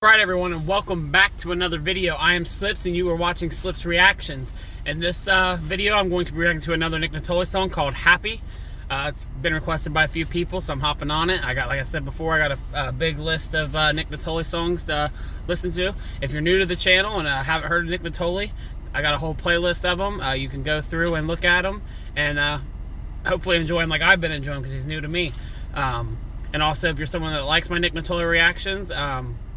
Alright everyone, and welcome back to another video. I am Slips and you are watching Slips Reactions. In this video I'm going to be reacting to another Nick Nittoli song called Happy. It's been requested by a few people, so I'm hopping on it. Like I said before, I got a big list of Nick Nittoli songs to listen to. If you're new to the channel and haven't heard of Nick Nittoli, I got a whole playlist of them. You can go through and look at them and hopefully enjoy him like I've been enjoying because he's new to me. And also, if you're someone that likes my Nick Nittoli reactions,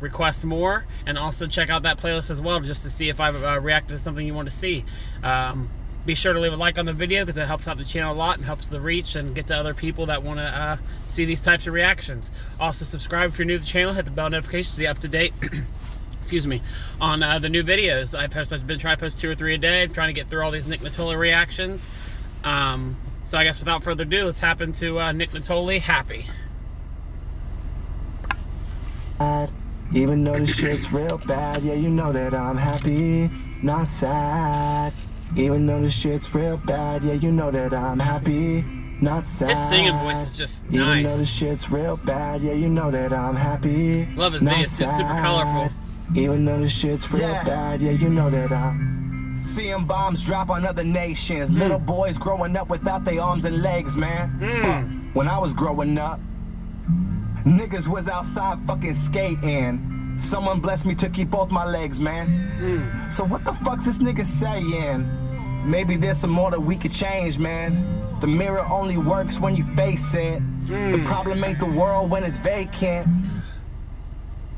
request more, and also check out that playlist as well, just to see if I've reacted to something you want to see. Be sure to leave a like on the video because it helps out the channel a lot and helps the reach and get to other people that want to see these types of reactions. Also, subscribe if you're new to the channel. Hit the bell notifications to be up to date. Excuse me, on the new videos I post. I've been trying to post 2 or 3 a day. I'm trying to get through all these Nick Nittoli reactions. So I guess without further ado, let's hop into Nick Nittoli, Happy. Even though the shit's real bad, yeah, you know that I'm happy, not sad. Even though the shit's real bad, yeah, you know that I'm happy, not sad. His singing voice is just nice. Even though the shit's real bad, yeah, you know that I'm happy, love his not videos, sad. it's super colorful. Even though the shit's real bad, yeah, you know that I'm seeing bombs drop on other nations. Little boys growing up without their arms and legs, man. Fuck. When I was growing up, niggas was outside fucking skating. Someone blessed me to keep both my legs, man. So what the fuck's this nigga saying? Maybe there's some more that we could change, man. The mirror only works when you face it. The problem ain't the world when it's vacant.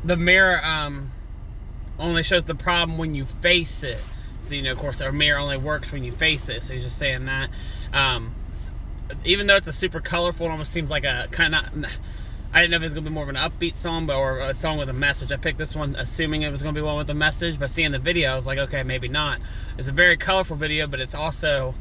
The mirror only shows the problem when you face it. So, you know, of course, our mirror only works when you face it. So he's just saying that. Even though it's a super colorful, it almost seems like a kind of... I didn't know if it was going to be more of an upbeat song or a song with a message. I picked this one assuming it was going to be one with a message, but seeing the video, I was like, okay, maybe not. It's a very colorful video, but it's also,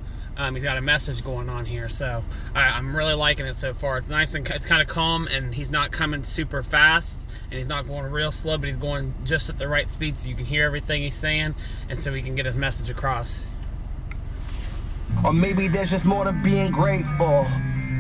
he's got a message going on here, so I'm really liking it so far. It's nice and it's kind of calm, and he's not coming super fast, and he's not going real slow, but he's going just at the right speed so you can hear everything he's saying, and so he can get his message across. Or maybe there's just more to being grateful.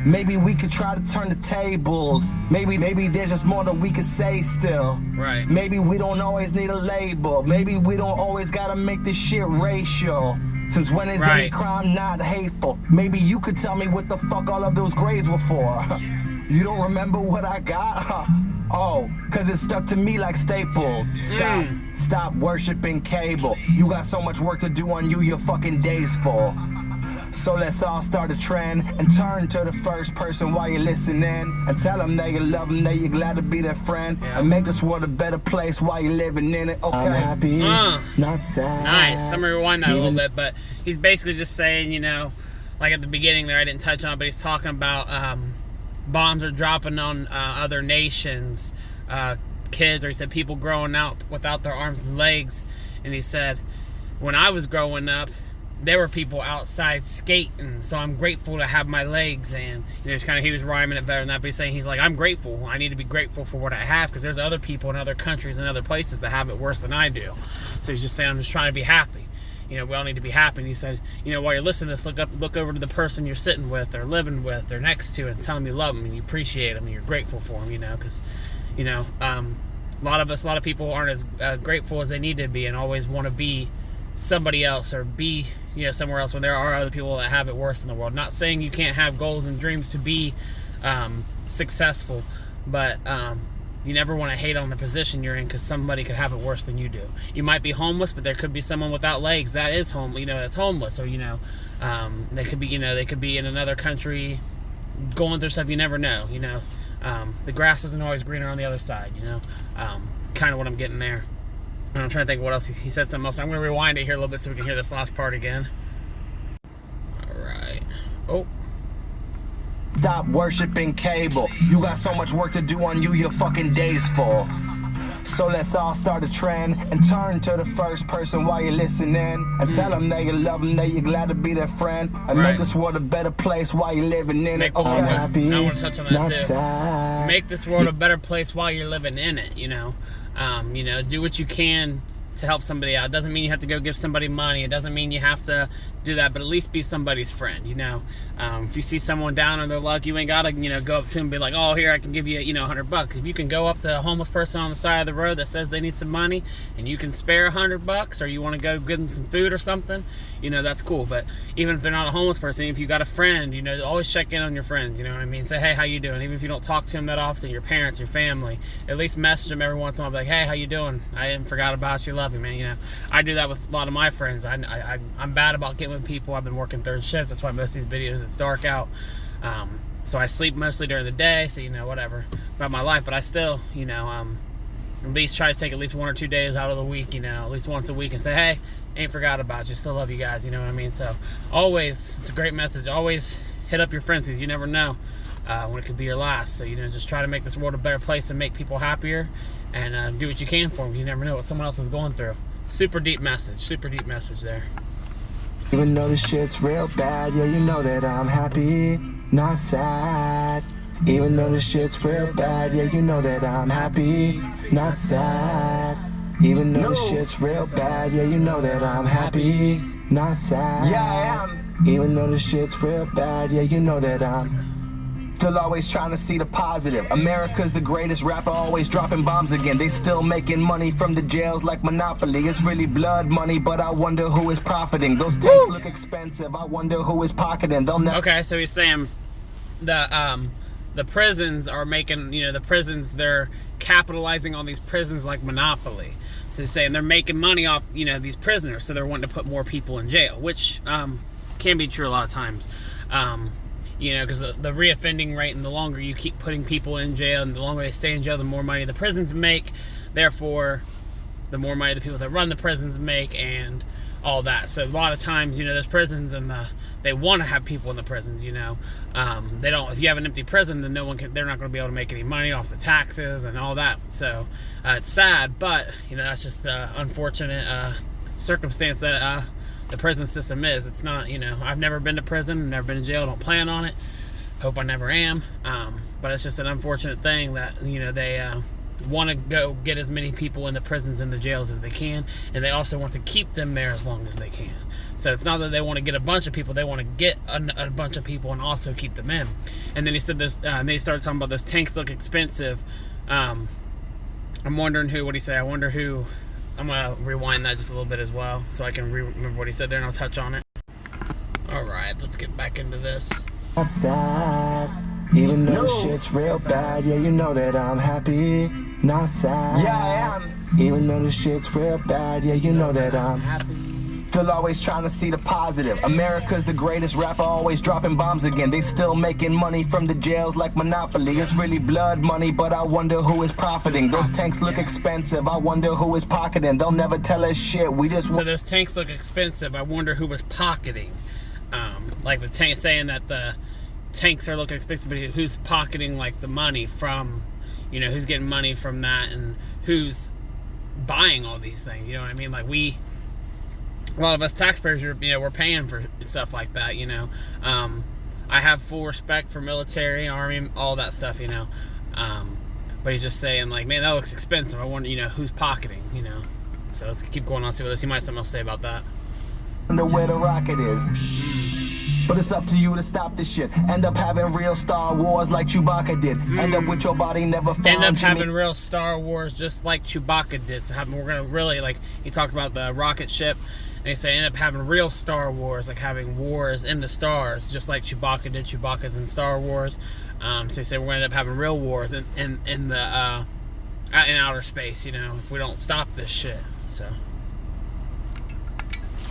Maybe we could try to turn the tables. Maybe there's just more that we could say still. Right. Maybe we don't always need a label. Maybe we don't always gotta make this shit racial. Since when is any crime not hateful? Maybe you could tell me what the fuck all of those grades were for. You don't remember what I got? Oh, cause it stuck to me like staples. Stop worshiping cable. You got so much work to do on you, your fucking days full. So let's all start a trend and turn to the first person while you're listening, and tell them that you love them, that you're glad to be their friend, and make this world a better place while you're living in it. Okay. I'm happy, not sad. Nice. I'm gonna rewind that a little bit, but he's basically just saying, you know, like at the beginning there, I didn't touch on it, but he's talking about bombs are dropping on other nations, kids, or he said people growing out without their arms and legs, and he said, when I was growing up, there were people outside skating, so I'm grateful to have my legs. And you know, it's kind of, he was rhyming it better than that, but he's like, I'm grateful. I need to be grateful for what I have, because there's other people in other countries and other places that have it worse than I do. So he's just saying, I'm just trying to be happy. You know, we all need to be happy. And he said, you know, while you're listening to this, look over to the person you're sitting with or living with or next to, and tell them you love them and you appreciate them and you're grateful for them. You know, because you know, a lot of people aren't as grateful as they need to be, and always want to be somebody else or be, you know, somewhere else when there are other people that have it worse in the world. Not saying you can't have goals and dreams to be successful, but you never want to hate on the position you're in, because somebody could have it worse than you do. You might be homeless, but there could be someone without legs that is that's homeless, or you know, they could be, you know, they could be in another country going through stuff. You never know, you know. The grass isn't always greener on the other side, you know. Kind of what I'm getting there. And I'm trying to think what else he said. Something else. I'm going to rewind it here a little bit so we can hear this last part again. Alright. Oh. Stop worshiping cable. You got so much work to do on you, your fucking days full. So let's all start a trend and turn to the first person while you're listening, and tell them that you love them, that you're glad to be their friend, and make this world a better place while you're living in it. Okay. I'm happy, I want to touch on that not too. sad. Make this world a better place while you're living in it, you know. You know, do what you can to help somebody out. It doesn't mean you have to go give somebody money. It doesn't mean you have to do that, but at least be somebody's friend, you know. If you see someone down on their luck, you ain't gotta, you know, go up to them and be like, oh, here, I can give you, you know, $100. If you can go up to a homeless person on the side of the road that says they need some money and you can spare $100, or you want to go give them some food or something, you know, that's cool. But even if they're not a homeless person, if you got a friend, you know, always check in on your friends, you know what I mean? Say, hey, how you doing? Even if you don't talk to them that often, your parents, your family, at least message them every once in a while, like, hey, how you doing? I didn't forgot about you, love you, man. You know, I do that with a lot of my friends. I'm bad about getting with people. I've been working third shift. That's why most of these videos, it's dark out. So I sleep mostly during the day, so, you know, whatever about my life. But I still, you know, at least try to take at least 1 or 2 days out of the week, you know, at least once a week, and say, hey, ain't forgot about you, still love you guys, you know what I mean? So always, it's a great message, always hit up your friends, because you never know when it could be your last. So, you know, just try to make this world a better place and make people happier, and do what you can for them. You never know what someone else is going through. Super deep message there. Even though the shit's real bad, yeah, you know that I'm happy, not sad. Even though the shit's real bad, yeah, you know that I'm happy, not sad. Even though the shit's real bad, yeah, you know that I'm happy, not sad. Yeah, I am. Even though the shit's real bad, yeah, you know that I'm still always trying to see the positive. America's the greatest rapper, always dropping bombs again. They still making money from the jails like Monopoly. It's really blood money, but I wonder who is profiting. Those tanks look expensive, I wonder who is pocketing. They'll never. Okay, so he's saying the prisons are making, you know, the prisons, they're capitalizing on these prisons like Monopoly. So he's saying they're making money off, you know, these prisoners, so they're wanting to put more people in jail, which can be true a lot of times. You know, because the reoffending rate, and the longer you keep putting people in jail and the longer they stay in jail, the more money the prisons make. Therefore, the more money the people that run the prisons make, and all that. So a lot of times, you know, there's prisons, and they want to have people in the prisons, you know. They don't, if you have an empty prison, then they're not going to be able to make any money off the taxes and all that. So it's sad, but, you know, that's just an unfortunate circumstance that the prison system is. It's not, you know, I've never been to prison, never been to jail, don't plan on it, hope I never am, but it's just an unfortunate thing that, you know, they want to go get as many people in the prisons and the jails as they can, and they also want to keep them there as long as they can. So it's not that they want to get a bunch of people, they want to get a bunch of people and also keep them in. And then he said this, they started talking about those tanks look expensive. I'm wondering who, what did he say? I wonder who. I'm going to rewind that just a little bit as well, so I can remember what he said there, and I'll touch on it. Alright, let's get back into this. not sad. Even though the shit's real bad, yeah, you know that I'm happy, not sad. Yeah, I am. Even though the shit's real bad, yeah, you know that I'm happy. Still always trying to see the positive. America's the greatest rapper, always dropping bombs again. They still making money from the jails like Monopoly. It's really blood money, but I wonder who is profiting. Those tanks look expensive, I wonder who is pocketing. They'll never tell us shit, we just... So those tanks look expensive, I wonder who was pocketing. Like the tank, saying that the tanks are looking expensive, but who's pocketing like the money from, you know, who's getting money from that, and who's buying all these things, you know what I mean? Like a lot of us taxpayers, you know, we're paying for stuff like that, you know. I have full respect for military, army, all that stuff, you know. But he's just saying, like, man, that looks expensive. I wonder, you know, who's pocketing, you know. So let's keep going on, see what else he might have something else to say about that. Wonder where the rocket is. But it's up to you to stop this shit. End up having real Star Wars like Chewbacca did. End up with your body never found. End up having real Star Wars just like Chewbacca did. So we're gonna really, like, he talked about the rocket ship. And he said end up having real Star Wars, like having wars in the stars, just like Chewbacca did. Chewbacca's in Star Wars. So he said we're going to end up having real wars in outer space, you know, if we don't stop this shit. So.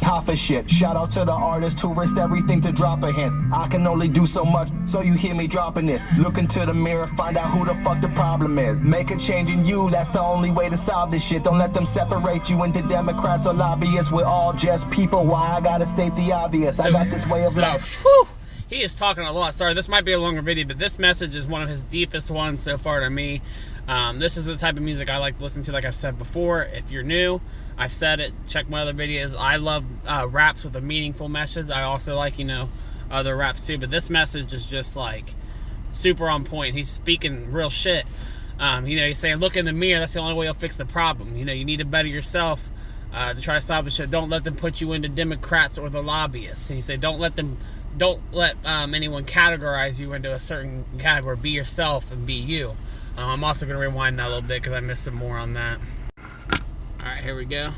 Half a shit. Shout out to the artist who risked everything to drop a hint. I can only do so much, so you hear me dropping it. Look into the mirror, find out who the fuck the problem is. Make a change in you, that's the only way to solve this shit. Don't let them separate you into Democrats or lobbyists. We're all just people. Why I gotta state the obvious? I got this way of life. Whew, he is talking a lot. Sorry, this might be a longer video, but this message is one of his deepest ones so far to me. This is the type of music I like to listen to, like I've said before. If you're new, I've said it, check my other videos. I love raps with a meaningful message. I also like, you know, other raps too, but this message is just like super on point. He's speaking real shit. You know, he's saying, look in the mirror, that's the only way you'll fix the problem. You know, you need to better yourself to try to stop the shit. Don't let them put you into Democrats or the lobbyists. So you say don't let anyone categorize you into a certain category. Be yourself and be you. I'm also going to rewind that a little bit because I missed some more on that. Alright, here we go.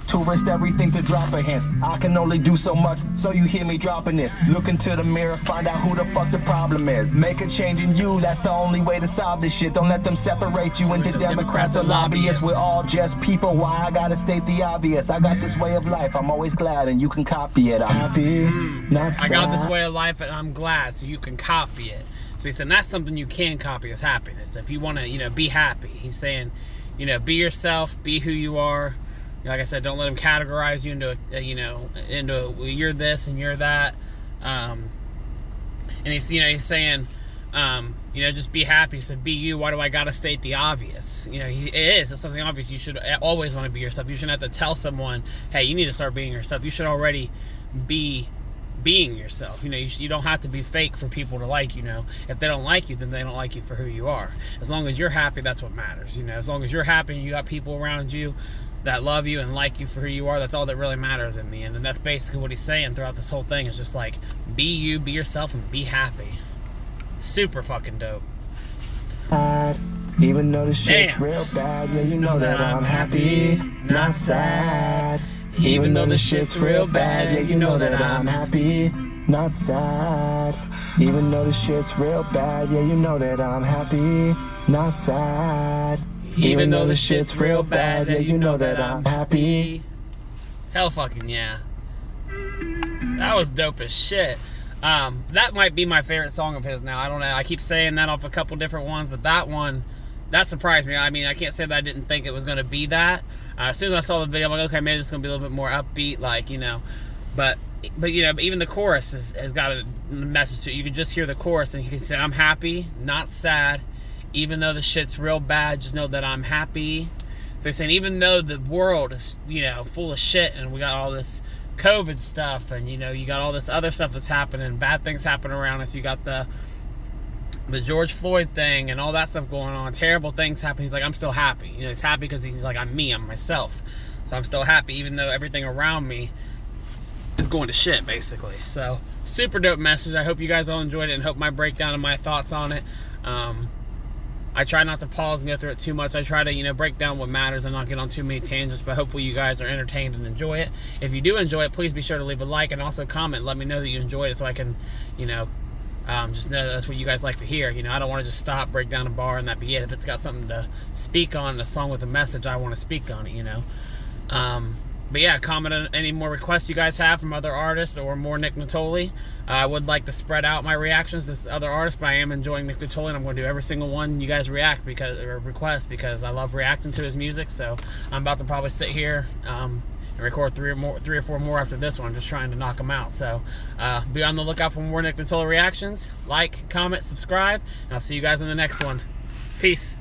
To risk everything to drop a hint. I can only do so much, so you hear me dropping it. Look into the mirror, find out who the fuck the problem is. Make a change in you, that's the only way to solve this shit. Don't let them separate you into Democrats or lobbyists. We're all just people, why I gotta state the obvious. I got this way of life, I'm always glad, and you can copy it. I'm happy, not sad. I got this way of life, and I'm glad, so you can copy it. So he's saying that's something you can copy is happiness. If you want to, be happy. He's saying, be yourself, be who you are. Like I said, don't let them categorize you into, into you're this and you're that. And he's saying, just be happy. He said, be you. Why do I gotta state the obvious? It's something obvious. You should always want to be yourself. You shouldn't have to tell someone, hey, you need to start being yourself. You should already be being yourself. You don't have to be fake for people to like you. If they don't like you, then they don't like you for who you are. As long as you're happy, that's what matters. As long as you're happy and you got people around you that love you and like you for who you are, that's all that really matters in the end. And that's basically what he's saying throughout this whole thing. Is just like, be you, be yourself, and be happy. Super fucking dope. Even though the shit's real bad, yeah, you know that I'm happy, not sad. Even though the shit's real bad, yeah, you know that I'm happy, not sad. Even though the shit's real bad, yeah, you know that I'm happy, not sad. Even though the shit's real bad, yeah, you know that I'm happy. Hell fucking yeah. That was dope as shit. That might be my favorite song of his now. I don't know. I keep saying that off a couple different ones, but that one, that surprised me. I mean, I can't say that I didn't think it was going to be that. As soon as I saw the video, I'm like, okay, maybe it's going to be a little bit more upbeat, But even the chorus has got a message to it. You can just hear the chorus, and you can say, I'm happy, not sad. Even though the shit's real bad, just know that I'm happy. So he's saying, even though the world is, full of shit, and we got all this COVID stuff, and, you got all this other stuff that's happening, bad things happen around us. You got the George Floyd thing and all that stuff going on, terrible things happen. He's like, I'm still happy. He's happy because he's like, I'm me, I'm myself. So I'm still happy, even though everything around me is going to shit, basically. So, super dope message. I hope you guys all enjoyed it, and hope my breakdown and my thoughts on it. I try not to pause and go through it too much. I try to, break down what matters and not get on too many tangents, but hopefully you guys are entertained and enjoy it. If you do enjoy it, please be sure to leave a like and also comment. Let me know that you enjoyed it so I can, just know that that's what you guys like to hear. I don't want to just stop, break down a bar, and that be it. If it's got something to speak on, a song with a message, I want to speak on it, But yeah, comment on any more requests you guys have from other artists or more Nick Nittoli. I would like to spread out my reactions to other artists, but I am enjoying Nick Nittoli, and I'm going to do every single one you guys request because I love reacting to his music. So I'm about to probably sit here and record three or four more after this one. I'm just trying to knock them out. So be on the lookout for more Nick Nittoli reactions. Like, comment, subscribe, and I'll see you guys in the next one. Peace.